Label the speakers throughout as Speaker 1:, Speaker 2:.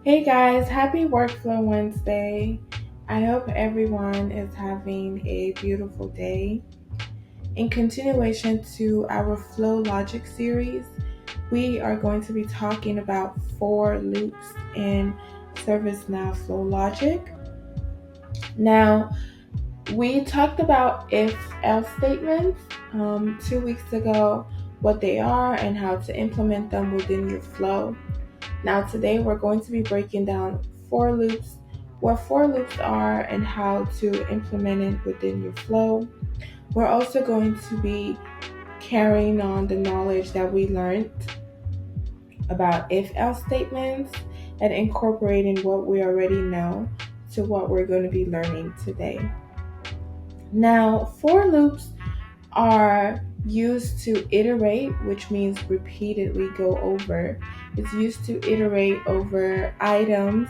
Speaker 1: Hey guys, happy Workflow Wednesday. I hope everyone is having a beautiful day. In continuation to our Flow Logic series, we are going to be talking about for loops in ServiceNow Flow Logic. Now, we talked about if-else statements 2 weeks ago, what they are and how to implement them within your flow. Now today we're going to be breaking down for loops, what for loops are and how to implement it within your flow. We're also going to be carrying on the knowledge that we learned about if-else statements and incorporating what we already know to what we're going to be learning today. Now, for loops are used to iterate, which means repeatedly go over. It's used to iterate over items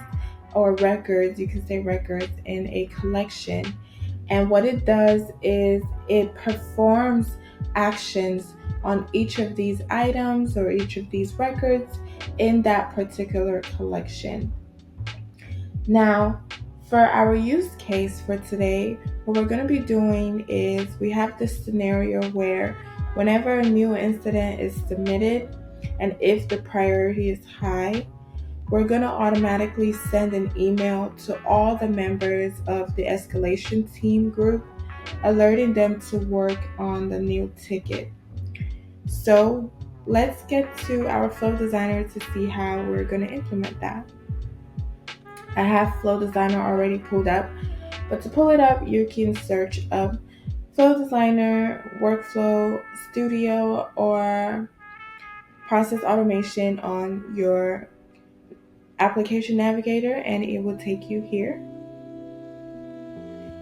Speaker 1: or records, you can say records, in a collection. And what it does is it performs actions on each of these items or each of these records in that particular collection. Now, for our use case for today, what we're going to be doing is we have this scenario where whenever a new incident is submitted and if the priority is high, we're going to automatically send an email to all the members of the escalation team group, alerting them to work on the new ticket. So let's get to our Flow Designer to see how we're going to implement that. I have Flow Designer already pulled up, but to pull it up, you can search up Flow Designer, Workflow Studio, or Process Automation on your application navigator, and it will take you here.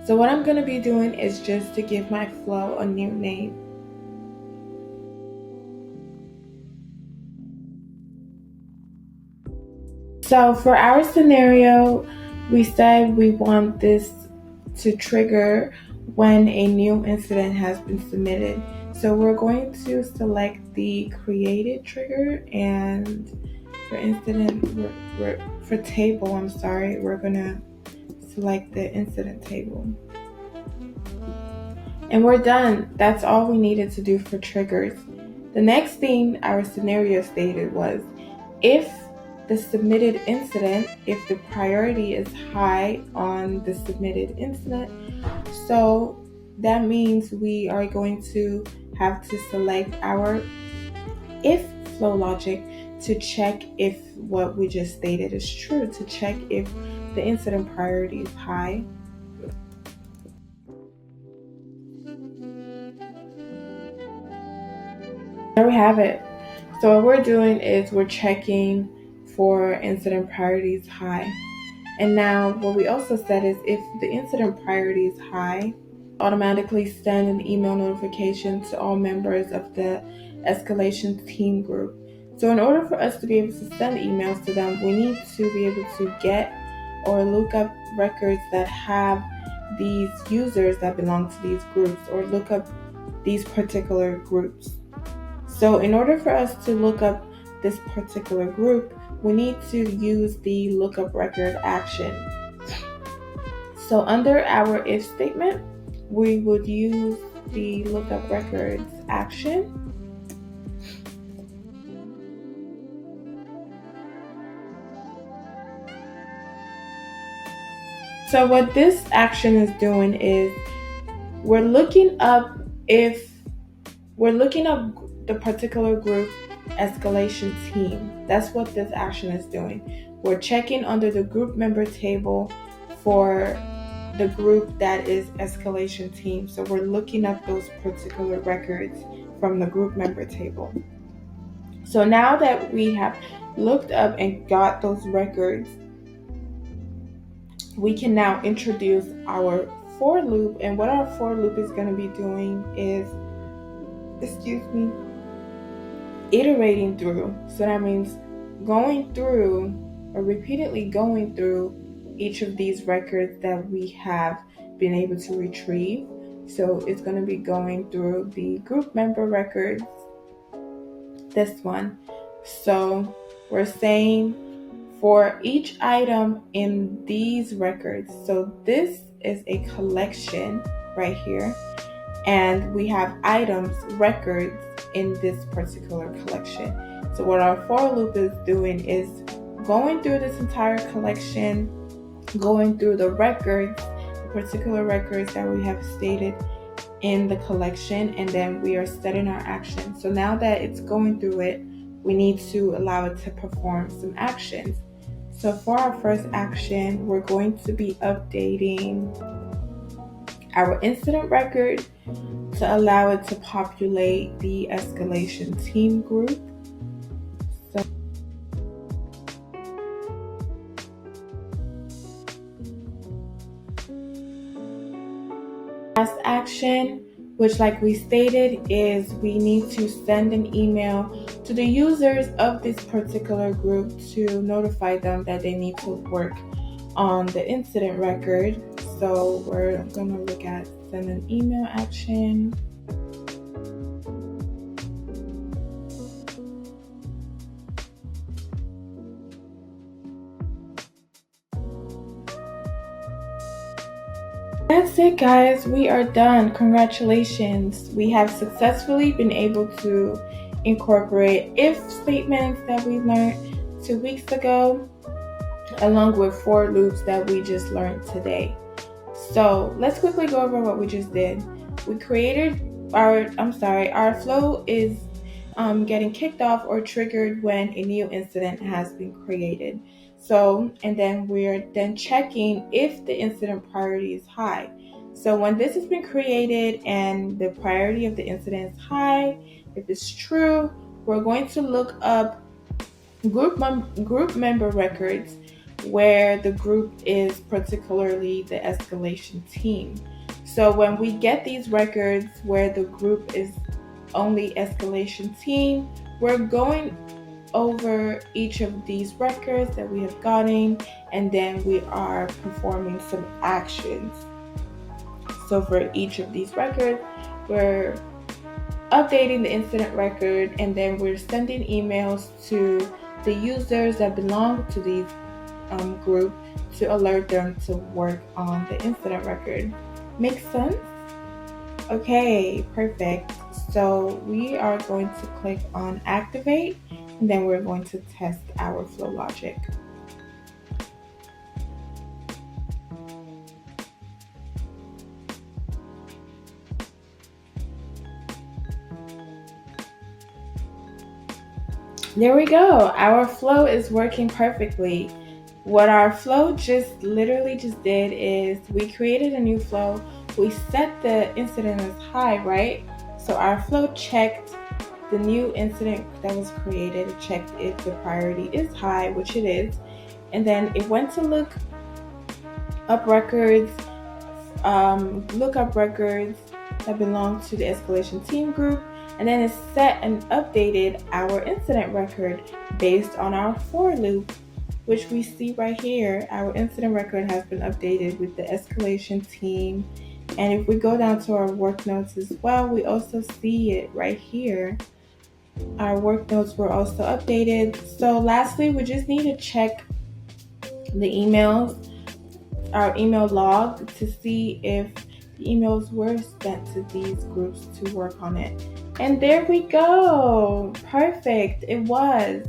Speaker 1: So what I'm going to be doing is just to give my flow a new name. So for our scenario, we said we want this to trigger when a new incident has been submitted. So we're going to select the created trigger, and for incident, for table, we're going to select the incident table. And we're done. That's all we needed to do for triggers. The next thing our scenario stated was if the submitted incident, if the priority is high on the submitted incident, so that means we are going to have to select our if flow logic to check if what we just stated is true, to check if the incident priority is high. There we have it. So what we're doing is we're checking for incident priorities high. And now what we also said is if the incident priority is high, automatically send an email notification to all members of the escalation team group. So in order for us to be able to send emails to them, we need to be able to get or look up records that have these users that belong to these groups, or look up these particular groups. So in order for us to look up this particular group, we need to use the lookup record action. So under our if statement, we would use the lookup records action. So what this action is doing is we're looking up the particular group escalation team. That's what this action is doing. We're checking under the group member table for the group that is escalation team. So we're looking up those particular records from the group member table. So now that we have looked up and got those records, we can now introduce our for loop. And what our for loop is going to be doing is, iterating through. So that means going through or repeatedly going through each of these records that we have been able to retrieve. So it's going to be going through the group member records, this one. So we're saying for each item in these records. So this is a collection right here, and we have items, records in this particular collection. So what our for loop is doing is going through this entire collection, going through the records, the particular records that we have stated in the collection, and then we are setting our action. So now that it's going through it, we need to allow it to perform some actions. So for our first action, we're going to be updating our incident record to allow it to populate the escalation team group. So last action, which like we stated, is we need to send an email to the users of this particular group to notify them that they need to work on the incident record. So we're going to look at send an email action. That's it, guys. We are done. Congratulations. We have successfully been able to incorporate if statements that we learned 2 weeks ago, along with for loops that we just learned today. So let's quickly go over what we just did. We created our flow is getting kicked off or triggered when a new incident has been created. So, and then we're then checking if the incident priority is high. So when this has been created and the priority of the incident is high, if it's true, we're going to look up group member records where the group is particularly the escalation team. So when we get these records where the group is only escalation team, we're going over each of these records that we have gotten, and then we are performing some actions. So for each of these records, we're updating the incident record, and then we're sending emails to the users that belong to these group to alert them to work on the incident record. Make sense? Okay, perfect. So we are going to click on activate, and then we're going to test our flow logic. There we go. Our flow is working perfectly. What our flow literally just did is we created a new flow. We set the incident as high, right? So our flow checked the new incident that was created. It checked if the priority is high, which it is. And then it went to look up records that belong to the escalation team group. And then it set and updated our incident record based on our for loop, which we see right here. Our incident record has been updated with the escalation team. And if we go down to our work notes as well, we also see it right here. Our work notes were also updated. So lastly, we just need to check the emails, our email log, to see if the emails were sent to these groups to work on it. And there we go. Perfect. It was.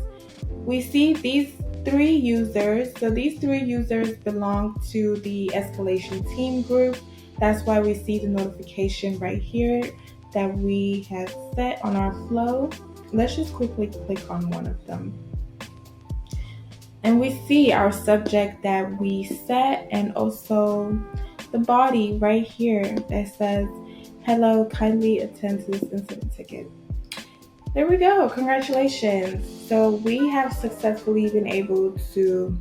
Speaker 1: We see these 3 users. So these 3 users belong to the escalation team group. That's why we see the notification right here that we have set on our flow. Let's just quickly click on one of them. And we see our subject that we set, and also the body right here that says, "Hello, kindly attend to this incident ticket." There we go. Congratulations. So we have successfully been able to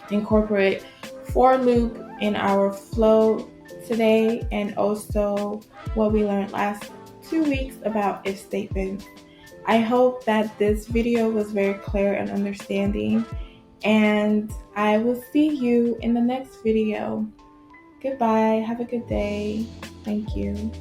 Speaker 1: incorporate for loop in our flow today, and also what we learned last 2 weeks about if statements. I hope that this video was very clear and understanding, and I will see you in the next video. Goodbye. Have a good day. Thank you.